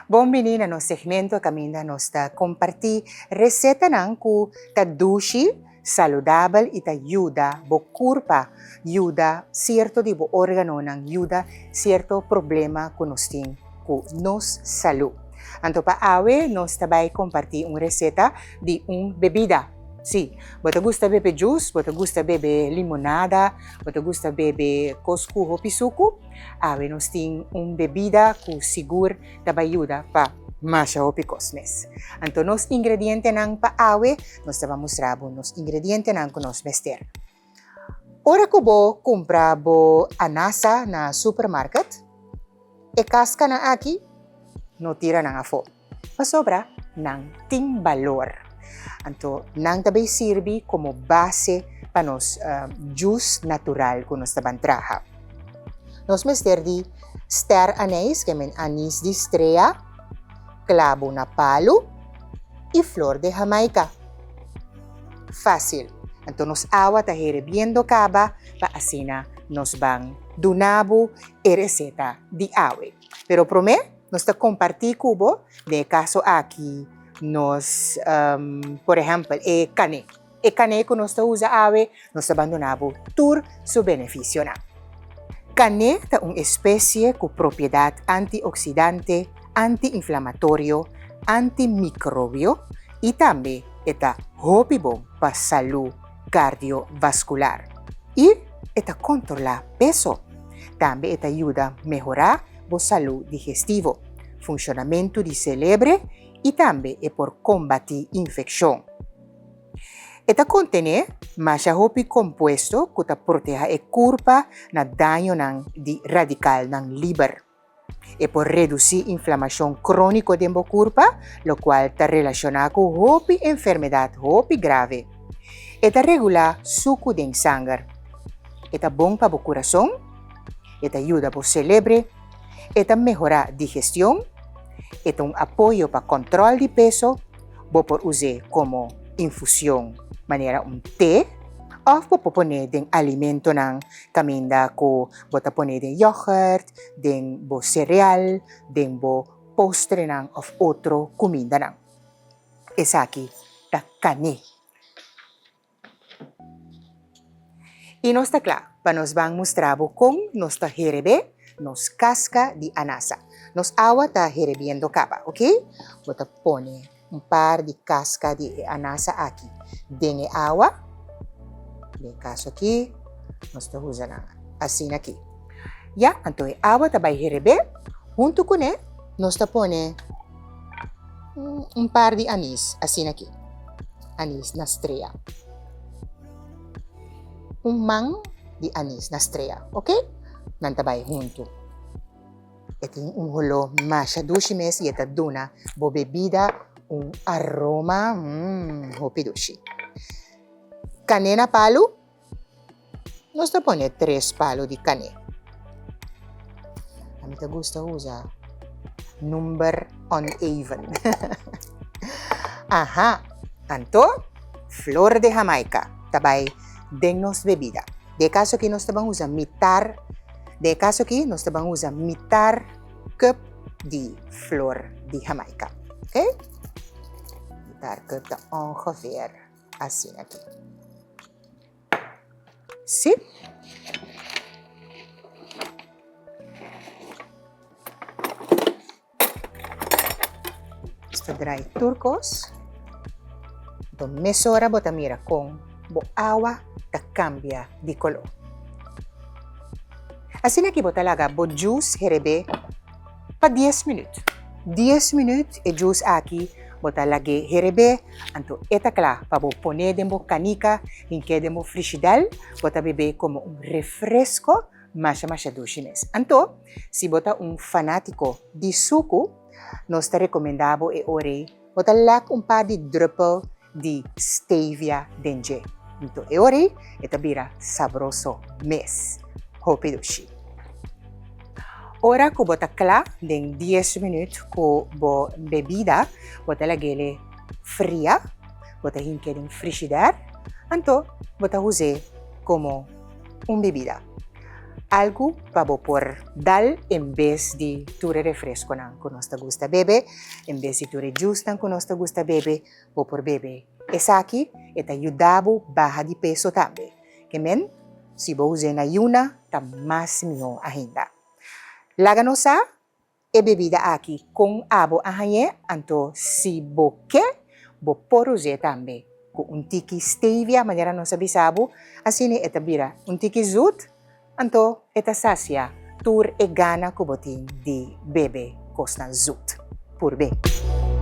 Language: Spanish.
Buongiorno no segmento caminda nos ta compartir receta nang ku ta dushi saludable ita ayuda bo curpa ayuda cierto di bo organo nang ayuda cierto problema ku nos ting ku nos salud. Anto pa awe nos tabay compartir un receta di un bebida. Sí, bota gusta bebe juice, bota gusta bebe limonada, bota gusta bebe coscujo pisuku, awe nos ting un bebida ku sigur tabayuda pa masya o picosmes. Anto nos ingrediente nang paawe, nos taba mostrabo nos ingrediente nang kunos mester. Ora ko bo kumpra bo anasa na supermarket, e kaska na aki, no tira nang afo. Pasobra nang ting valor. Anto, nang tabay sirbi como base pa nos juice natural kung nos taban traha. Nos mester di star anise, kemen anis di strea, clavo na palo, y flor de Jamaica. Fácil. Anto nos awa tahiribiendo kaba, paasina nos bang dunabo e receta di awe. Pero prome, nos ta compartir kubo, de caso aquí, nos, por ejemplo, cane. Cane que nos usa ave, nos abandonamos tur su beneficio na. Cane es una especie con propiedad antioxidante, antiinflamatorio, antimicrobio y también está óptimo para salud cardiovascular. Y está controla peso. También está ayuda a mejorar la salud digestivo, funcionamiento del cerebro y también es por combatir infección. Esta contiene masha hopi compuesto que te protege el cuerpo na daño di radical ng liver. Es por reducir inflamación crónica del cuerpo, lo cual está relacionado con hopi enfermedad hopi grave. Esta regula suco de sangre. Esta bon para el corazón. Esta ayuda para el cerebro. Esta mejora digestión. Ito un apoyo para control de peso, bo por usar como infusión, manera un té, o bo poner den alimento nang kaminda ko bota poner den yogurt, den bo cereal, den bo postre nang of otro comida nang. Es aquí ta cane. Y nos ta claro, pa nos van mostrar con nos ta jerebe, nos casca de anasa. Nos agua está hirviendo capa, ¿ok? Voy a poner un par de casca de anasa aquí. Den agua, de caso aquí, nos está usando así aquí. Ya, entonces agua está para hervir. Junto con él, nos está pone un par de anís, así aquí. Anís na estrella. Un man de anís na estrella, ¿ok? Nantabay junto. Ito un hulo masha dushimes y esta duna bo bebida un aroma hopidushi. Canena palo. Nos te pone 3 palos de cane. A mí te gusta usar number uneven. Ajá. Anto, flor de Jamaica. Tabay dennos bebida. De caso que nos te van a usar mitad. De caso aquí, nos van a usar mitad cup de flor de Jamaica. ¿Ok? Mitad cup de ongeveer así aquí. ¿Sí? Esto dry turcos. Entonces, mesora bota mira con bo agua te cambia de color. Así que vou talaga bo juice herebe pa 10 minutos. 10 minutos e juice aqui bota lage herebe anto eta kla pa bo poner demo canica en que demo frigidaire bota bebe como un refresco masha dushines. Anto si bota un fanático de suco nos te recomendabo e ore bota lak un par de druppel de stevia denje. Anto e ore eta bira sabroso mes. Hopidushi. Ora ko bota kla den 10 minutos ko bo bebida bota lagele fria bota hinke den frigidaire anto bota use como un bebida. algo para por dal en vez de ture refresco nang kung nos gusta bebe, en vez de ture juice nang kung nos gusta bebe, por bebe. Esaki, et ayudabo baja de peso tambe. Kemen, si bo usen ayuna, tam mas mio ahinda. Laganosa, e bebida aqui com abo ahaye, anto si boke, bo poruse tambe. Kung un tiki stevia, manera non sabi sabo, asini etabira un tiki zut, anto eta sasya, tur e gana kubotin di bebe kostan zut. Purbe.